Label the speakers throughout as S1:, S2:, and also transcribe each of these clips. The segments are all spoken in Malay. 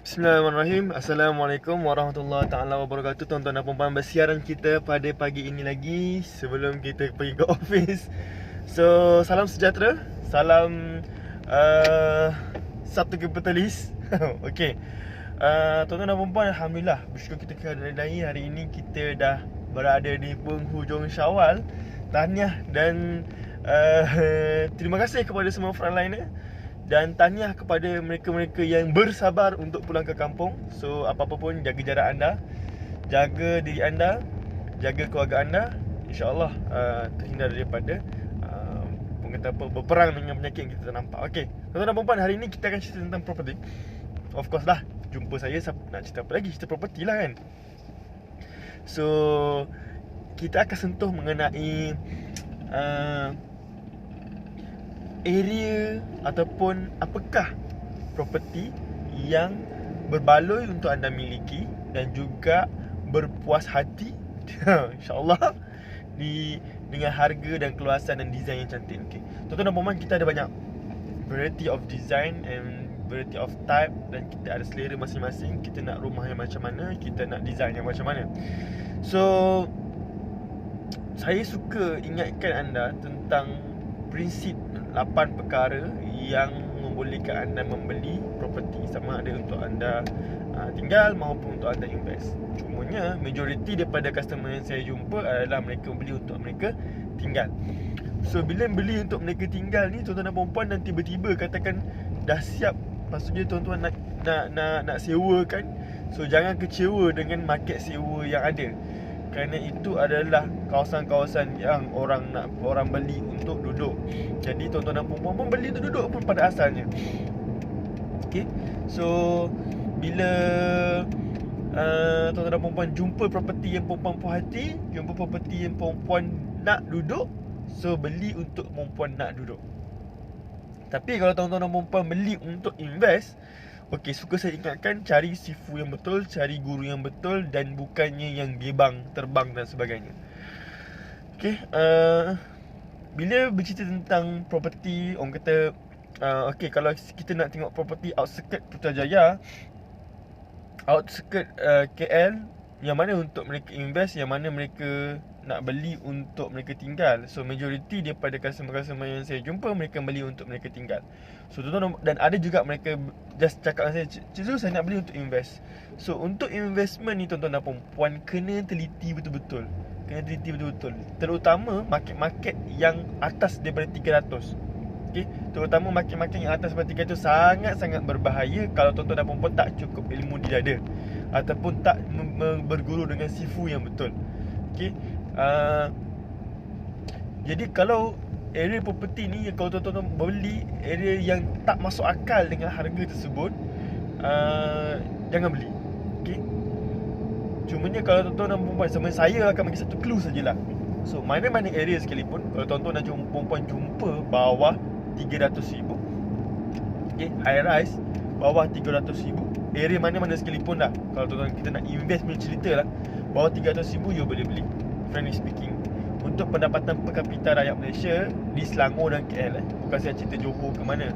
S1: Bismillahirrahmanirrahim. Assalamualaikum warahmatullahi taala wabarakatuh. Tuan-tuan dan puan-puan, bersiaran kita pada pagi ini lagi sebelum kita pergi ke office. So, salam sejahtera. Salam Sabtu Kapitalis. Okey. Tuan-tuan dan puan-puan, alhamdulillah, bersyukur kita kehadiran hari ini kita dah berada di penghujung Syawal. Tahniah dan terima kasih kepada semua frontliner. Dan tahniah kepada mereka-mereka yang bersabar untuk pulang ke kampung. So, apa-apa pun, jaga jarak anda, jaga diri anda, jaga keluarga anda. InsyaAllah terhindar daripada berperang dengan penyakit yang kita tak nampak. Okey, tuan-tuan dan puan-puan, hari ini kita akan cerita tentang property. Of course lah, jumpa saya nak cerita apa lagi? Cerita property lah kan. So, kita akan sentuh mengenai area ataupun apakah properti yang berbaloi untuk anda miliki dan juga berpuas hati InsyaAllah dengan harga dan keluasan dan design yang cantik. Okay. Tuan-tuan dan puan-puan, kita ada banyak variety of design and variety of type, dan kita ada selera masing-masing. Kita nak rumah yang macam mana, kita nak design yang macam mana. So, saya suka ingatkan anda tentang prinsip 8 perkara yang membolehkan anda membeli properti, sama ada untuk anda tinggal maupun untuk anda invest. Cumanya majoriti daripada customer yang saya jumpa adalah mereka beli untuk mereka tinggal. So, bila beli untuk mereka tinggal ni, tuan-tuan dan puan-puan, dan tiba-tiba katakan dah siap, maksudnya tuan-tuan nak sewa kan. So, jangan kecewa dengan market sewa yang ada, kerana itu adalah kawasan-kawasan yang orang beli untuk duduk. Jadi tuan-tuan dan puan-puan pun beli untuk duduk pun pada asalnya. Okay. So, bila tuan-tuan dan puan-puan jumpa properti yang puan-puan puas hati, jumpa properti yang puan-puan nak duduk, so beli untuk puan-puan nak duduk. Tapi kalau tuan-tuan dan puan-puan beli untuk invest, okey, suka saya ingatkan, cari sifu yang betul, cari guru yang betul, dan bukannya yang gebang, terbang dan sebagainya. Okey, bila bercerita tentang property, orang kata okey, kalau kita nak tengok property outskirt Putrajaya, outskirt KL, yang mana untuk mereka invest, yang mana mereka nak beli untuk mereka tinggal. So, majoriti daripada customer-customer yang saya jumpa, mereka beli untuk mereka tinggal. So, tuan-tuan, dan ada juga mereka just cakap dengan saya, "Cik Zul, saya nak beli untuk invest." So, untuk investment ni, tuan-tuan dan puan-puan, kena teliti betul-betul. Terutama market-market yang atas daripada 300. Okay? Terutama market-market yang atas daripada 300 sangat-sangat berbahaya kalau tuan-tuan dan puan-puan tak cukup ilmu di dada, ataupun tak berguru dengan sifu yang betul. Okay? Jadi kalau area property ni, kalau tuan-tuan beli area yang tak masuk akal dengan harga tersebut, jangan beli. Okay? Cumanya kalau tuan-tuan dan puan-puan, sama saya akan bagi satu clue sajalah. So, mana-mana area sekalipun, kalau tuan-tuan dan puan-puan jumpa bawah 300,000, okay, high rise bawah 300,000, area mana-mana sekalipun lah, kalau tuan-tuan kita nak invest punya cerita lah, bawah 300,000 you boleh beli. Frankly speaking, untuk pendapatan per kapita rakyat Malaysia di Selangor dan KL, bukan saya cerita Johor ke mana,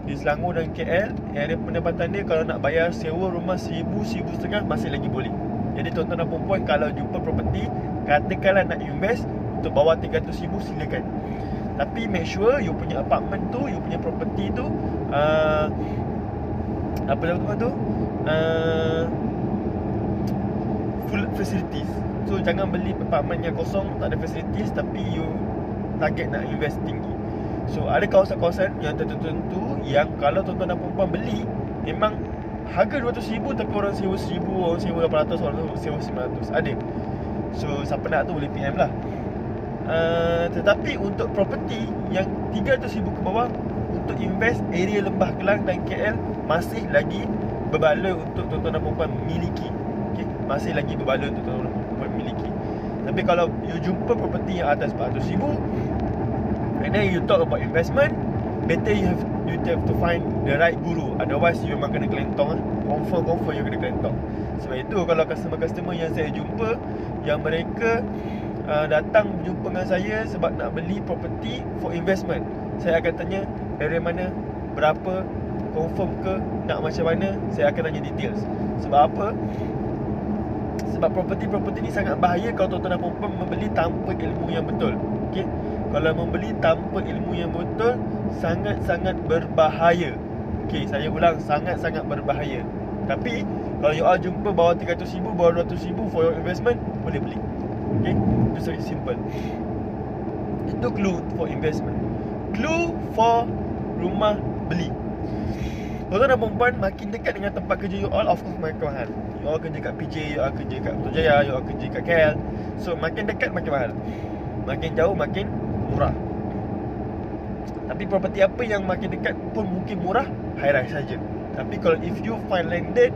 S1: di Selangor dan KL, area pendapatan dia kalau nak bayar sewa rumah 1,000, 1,500 masih lagi boleh. Jadi tuan-tuan dan puan-puan, kalau jumpa property, katakanlah nak invest untuk bawah 300,000, silakan. Tapi make sure you punya apartment tu, you punya property tu apa nama tu, full facilities. So, jangan beli apartment yang kosong, tak ada facilities, tapi you target nak invest tinggi. So, ada kawasan-kawasan yang tertentu yang kalau tuan-tuan dan puan-puan beli, memang harga 200,000 tapi orang sewa 1,000, orang sewa 800, orang sewa 900. Ada. So, siapa nak tu boleh PM lah. Tetapi untuk property yang 300,000 ke bawah, untuk invest area Lembah Kelang dan KL, masih lagi berbaloi untuk tuan-tuan dan puan-puan miliki. Okay? Masih lagi berbaloi untuk tuan-tuan dan puan-puan miliki. Tapi kalau you jumpa property yang atas 400,000, and then you talk about investment, better you have to find the right guru. Otherwise, you memang kena kelentong lah. Confirm you kena kelentong. Sebab itu kalau customer-customer yang saya jumpa, yang mereka datang jumpa dengan saya sebab nak beli property for investment, saya akan tanya area mana, berapa, confirm ke, nak macam mana, saya akan tanya details. Sebab apa? Sebab property ni sangat bahaya kalau tuan-tuan dan puan membeli tanpa ilmu yang betul. Okey. Kalau membeli tanpa ilmu yang betul, sangat-sangat berbahaya. Okey, saya ulang, sangat-sangat berbahaya. Tapi kalau you all jumpa bawah 300,000, bawah 200,000 for your investment, boleh beli. Okey, itu very simple. Itu clue for investment. Clue for rumah beli. Tuan-tuan dan perempuan, makin dekat dengan tempat kerja you all, of course makin mahal. You all kerja kat PJ, you all kerja kat Putrajaya, you all kerja kat KL. So makin dekat makin mahal, makin jauh makin murah. Tapi property apa yang makin dekat pun mungkin murah, high rise saja. Tapi kalau if you find landed,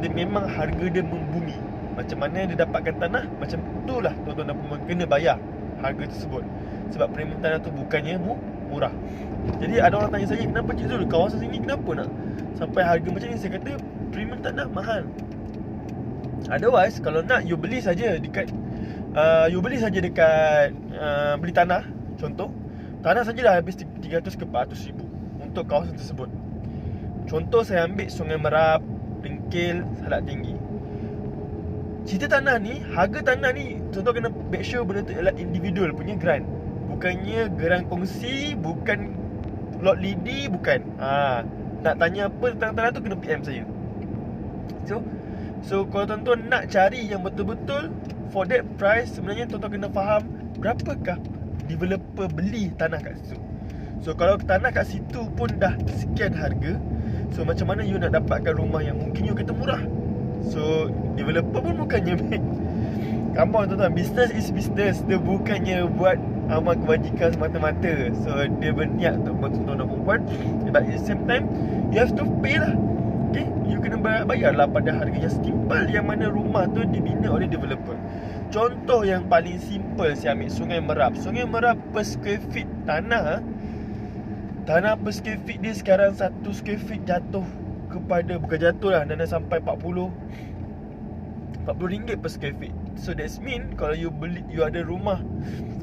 S1: dia memang harga dia membumi. Macam mana dia dapatkan tanah, macam itulah tuan-tuan dan perempuan kena bayar harga tersebut. Sebab premium tanah tu bukannya murah. Jadi ada orang tanya saya, kenapa Cik Zul, kawasan sini kenapa nak sampai harga macam ni? Saya kata premium tanah mahal. Otherwise kalau nak, you beli saja dekat beli tanah. Contoh, tanah saja dah habis 300 ke 400 ribu untuk kawasan tersebut. Contoh saya ambil Sungai Merap, Dengkil, Salak Tinggi. Cerita tanah ni, harga tanah ni contoh kena make sure benda tu adalah individual punya grant. Bukannya geran kongsi, bukan lot lidi, bukan. Nak tanya apa tentang tanah tu, kena PM saya. So kalau tuan-tuan nak cari yang betul-betul for that price, sebenarnya tuan-tuan kena faham berapakah developer beli tanah kat situ. So kalau tanah kat situ pun dah sekian harga, so macam mana you nak dapatkan rumah yang mungkin you kata murah? So developer pun bukannya come on tuan-tuan, business is business. Dia bukannya buat amal kebajikan semata-mata. So dia berniat untuk bantu tuan-tuan dan perempuan, but at the same time you have to pay lah. Okay, you kena bayarlah pada harga yang setimpal, yang mana rumah tu dibina oleh developer. Contoh yang paling simple saya ambil Sungai Merap. Sungai Merap per square feet tanah per square feet dia sekarang 1 square feet jatuh kepada, bukan jatuh lah, dah sampai 40 ringgit per square feet. So that's mean kalau you beli, you ada rumah,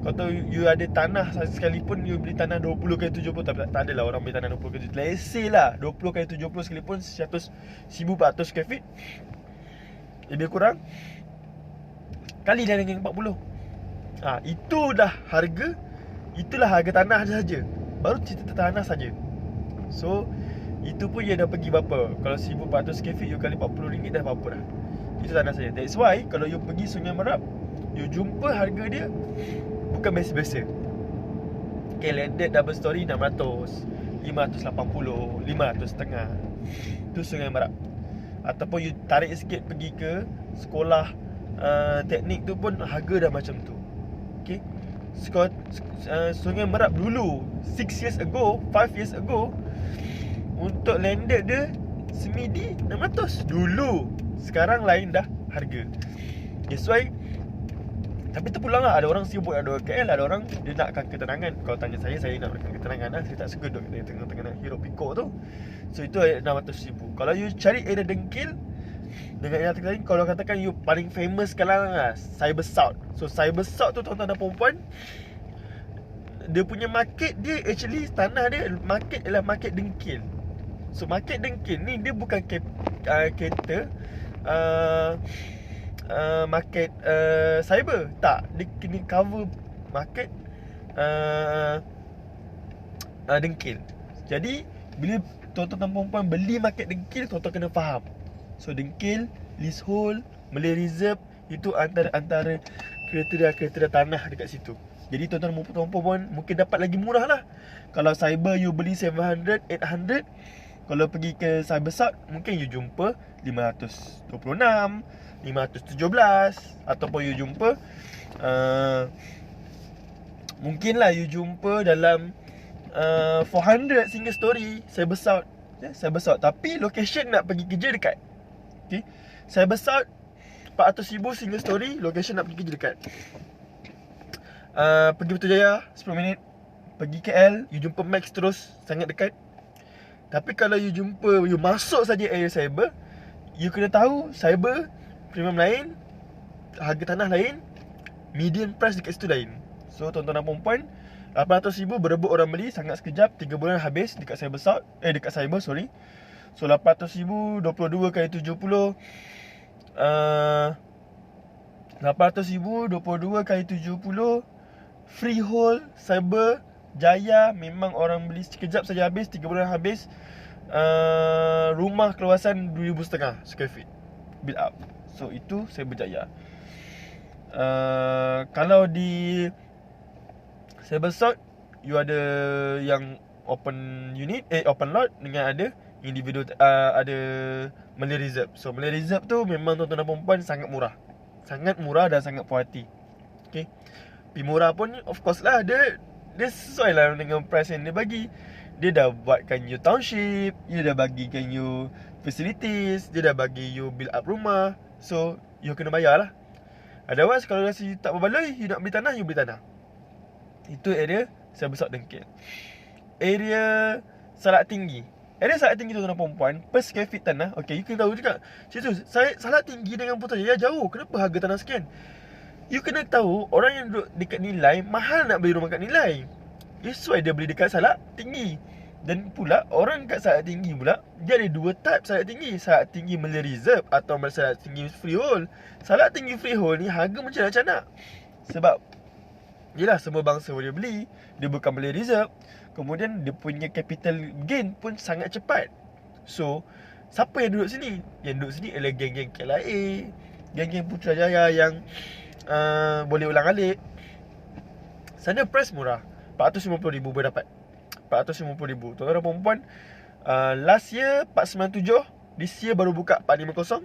S1: kalau you ada tanah sekalipun, you beli tanah 20 kali 70, tak adalah orang beli tanah 20 kali 70, let's say lah 20 kali 70 sekalipun 1,400 square feet, lebih kurang kali dah dengan 40. Itulah harga tanah saja. Baru cerita tanah saja. So itu pun dia dah pergi berapa? Kalau 1,400 square feet, you kali 40 ringgit dah berapa dah. Itu tanah saja. That's why kalau you pergi Sungai Merap, you jumpa harga dia bukan biasa-biasa. Okay, landed double story 600, 580, 500 setengah. Itu Sungai Merap. Ataupun you tarik sikit pergi ke sekolah teknik tu pun harga dah macam tu. Okay, Sungai Merap dulu 6 years ago, 5 years ago, untuk landed dia semidi 600 dulu. Sekarang lain dah harga. That's why. Tapi terpulang lah, ada orang sibuk, ada orang KL, ada orang dia nakkan ketenangan. Kalau tanya saya nak nakkan ketenangan lah. Saya tak suka duduk di tengah-tengah nak hirup pikuk tu. So itu 600,000. Kalau you cari area Dengkil, dengan yang lain, kalau katakan you paling famous sekarang lah, Cyber South. So Cyber South tu tuan-tuan dan perempuan, dia punya market dia actually, tanah dia market ialah market Dengkil. So market Dengkil ni dia bukan kereta market cyber. Tak, dia kena cover market Dengkil. Jadi bila tuan-tuan dan perempuan beli market Dengkil, tuan-tuan kena faham. So Dengkil, leasehold, Malay Reserve, itu antara kriteria-kriteria tanah dekat situ. Jadi tuan-tuan dan perempuan mungkin dapat lagi murah lah. Kalau cyber you beli 700, 800. Kalau pergi ke Cyber South, mungkin you jumpa 526, 517. Ataupun you jumpa mungkinlah you jumpa dalam 400 single story Cyber South. Cyber South, tapi location nak pergi kerja dekat. Okay, Cyber South 400,000 single story, location nak pergi kerja dekat. Pergi Putrajaya 10 minit. Pergi KL, you jumpa Max terus, sangat dekat. Tapi kalau you masuk saja area cyber, you kena tahu cyber premium lain, harga tanah lain, median price dekat situ lain. So tuan-tuan dan perempuan, 800,000 berebut orang beli sangat sekejap, 3 bulan habis dekat Cybersouth, dekat Cyber, sorry. So 800,000 22 kali 70, 800,000 22 kali 70, freehold Cyber Jaya memang orang beli sekejap saja habis, 3 bulan habis. Rumah keluasan 2,500 square feet build up. So itu Cyber Jaya. Kalau di Cybersouth, you ada yang open unit, open lot dengan ada individu, ada Malay Reserve. So Malay Reserve tu memang tuan-tuan dan perempuan sangat murah. Sangat murah dan sangat puas hati. Okay. Tapi murah pun of course lah, dia sesuai lah dengan price yang dia bagi. Dia dah buatkan you township, dia dah bagikan you facilities, dia dah bagi you build up rumah. So you kena bayar lah. Otherwise kalau rasa you tak berbaloi, you nak beli tanah, you beli tanah. Itu area Cybersouth Dengkil. Area Salak Tinggi. Area Salak Tinggi tuan-tuan dan perempuan, per square feet tanah, okay, you kena tahu juga, Cik, Salak Tinggi dengan Putrajaya jauh. Kenapa harga tanah sekian? You kena tahu, orang yang duduk dekat Nilai mahal nak beli rumah kat Nilai. That's why dia beli dekat Salak Tinggi. Dan pula orang kat Salak Tinggi pula, dia ada dua type Salak Tinggi. Salak Tinggi Malay Reserve atau Salak Tinggi Freehold. Salak Tinggi Freehold ni harga macam nak. Sebab yelah, semua bangsa boleh beli. Dia bukan Malay Reserve. Kemudian dia punya capital gain pun sangat cepat. So siapa yang duduk sini? Yang duduk sini adalah geng-geng KLIA, geng-geng Putrajaya yang boleh ulang alik. Sana price murah, 450,000 boleh dapat. 450,000. Tuan-tuan dan perempuan, last year 497, this year baru buka 450.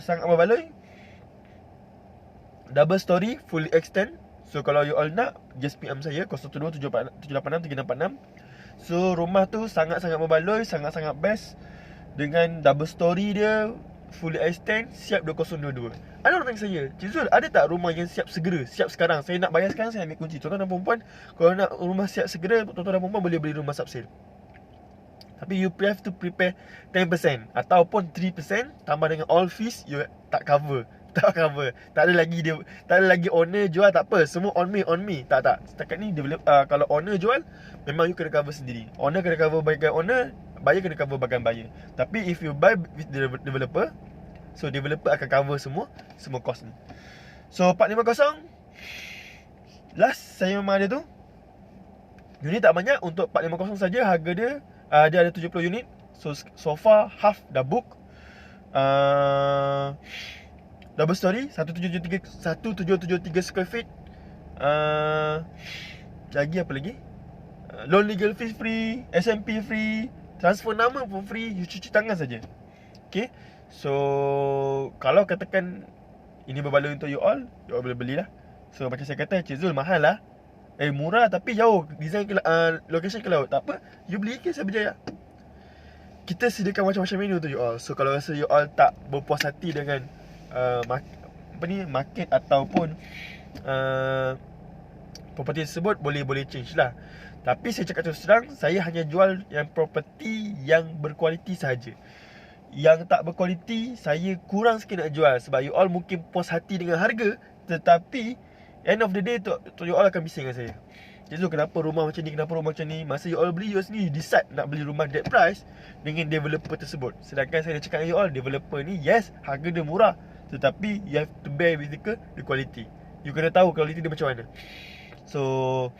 S1: Sangat berbaloi. Double story, fully extend. So kalau you all nak, just PM saya 012-786-3646. So rumah tu sangat-sangat berbaloi, sangat-sangat best. Dengan double story dia, fully extend, siap 2022. Ada orang tanya saya, Cik Zul, ada tak rumah yang siap segera, siap sekarang? Saya nak bayar sekarang, saya ambil kunci. Tuan-tuan dan perempuan, kalau nak rumah siap segera, tuan-tuan dan perempuan boleh beli rumah subsale. Tapi you have to prepare 10% ataupun 3% tambah dengan all fees, you tak cover. Tak cover. Tak ada lagi owner jual, tak apa, semua on me. Tak. Setakat ni kalau owner jual, memang you kena cover sendiri. Owner kena cover bagian owner, buyer kena cover bagian buyer. Tapi if you buy with the developer, so developer akan cover semua cost ni. So 450, last saya memang ada tu. Unit tak banyak. Untuk 450 saja harga dia, dia ada 70 unit. So far half dah book. Double story, 1773 square feet. Lagi apa lagi? Loan legal fees free, SMP free, transfer nama pun free. You cuci tangan saja. Okay. So kalau katakan ini berbaloi untuk you all boleh belilah. So macam saya kata, Cik Zul mahal lah, murah tapi jauh, design location ke laut. Tak apa, you beli ke Cyber Jaya. Kita sediakan macam-macam menu untuk you all. So kalau rasa you all tak berpuas hati dengan market ataupun property tersebut, boleh change lah. Tapi saya cakap terus terang, saya hanya jual yang property yang berkualiti sahaja. Yang tak berkualiti, saya kurang sikit nak jual. Sebab you all mungkin puas hati dengan harga, tetapi end of the day tu you all akan bising dengan saya. Jadi kenapa rumah macam ni, kenapa rumah macam ni. Masa you all beli, you all sendiri decide nak beli rumah that price dengan developer tersebut. Sedangkan saya dah cakap dengan you all, developer ni yes, harga dia murah, tetapi you have to bear with the quality. You kena tahu quality dia macam mana. So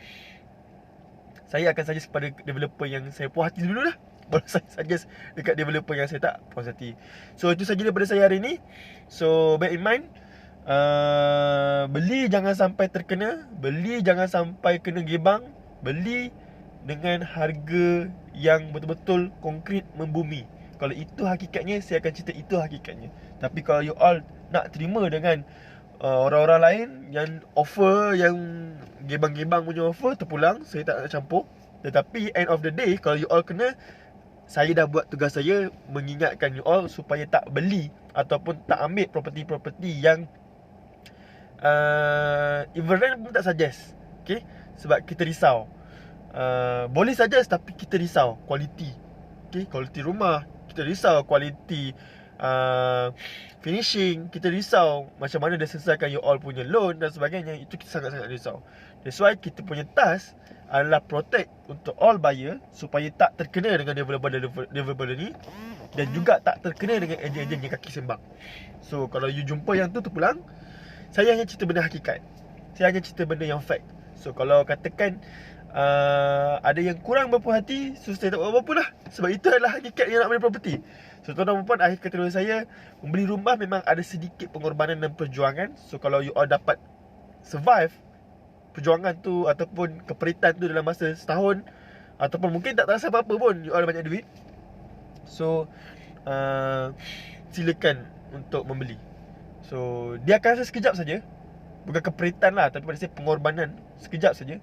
S1: saya akan suggest pada developer yang saya puas hati dulu lah, baru saya suggest dekat developer yang saya tak puas hati. So itu saja daripada saya hari ni. So bear in mind, beli jangan sampai terkena, beli jangan sampai kena gebang, beli dengan harga yang betul-betul konkret membumi. Kalau itu hakikatnya, saya akan cerita itu hakikatnya. Tapi kalau you all nak terima dengan orang-orang lain yang offer, yang gebang-gebang punya offer, terpulang, saya tak nak campur. Tetapi end of the day, kalau you all kena, saya dah buat tugas saya mengingatkan you all supaya tak beli ataupun tak ambil property-property yang even rent pun tak suggest. Okay? Sebab kita risau. Boleh suggest tapi kita risau kualiti. Okay? Kualiti rumah, kita risau kualiti finishing, kita risau macam mana dia selesaikan you all punya loan dan sebagainya. Itu kita sangat-sangat risau. That's why kita punya task adalah protect untuk all buyer supaya tak terkena dengan developer ni, dan juga tak terkena dengan ejen-ejen yang kaki sembang. So kalau you jumpa yang tu terpulang, saya hanya cerita benda hakikat, saya hanya cerita benda yang fact. So kalau katakan ada yang kurang berpuas hati, so saya tak buat apa-apa lah, sebab itu adalah hakikat yang nak beli property. So tuan-tuan dan puan, akhir kata dari saya, membeli rumah memang ada sedikit pengorbanan dan perjuangan. So kalau you all dapat survive perjuangan tu ataupun keperitan tu dalam masa setahun, ataupun mungkin tak terasa apa-apa pun, you all ada banyak duit, so silakan untuk membeli. So dia akan rasa sekejap saja, bukan keperitan lah, tapi pada saya pengorbanan sekejap saja.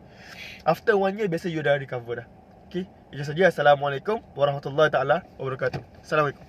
S1: After 1 year biasa you dah recover dah. Okay, itu saja. Assalamualaikum warahmatullahi taala wabarakatuh. Assalamualaikum.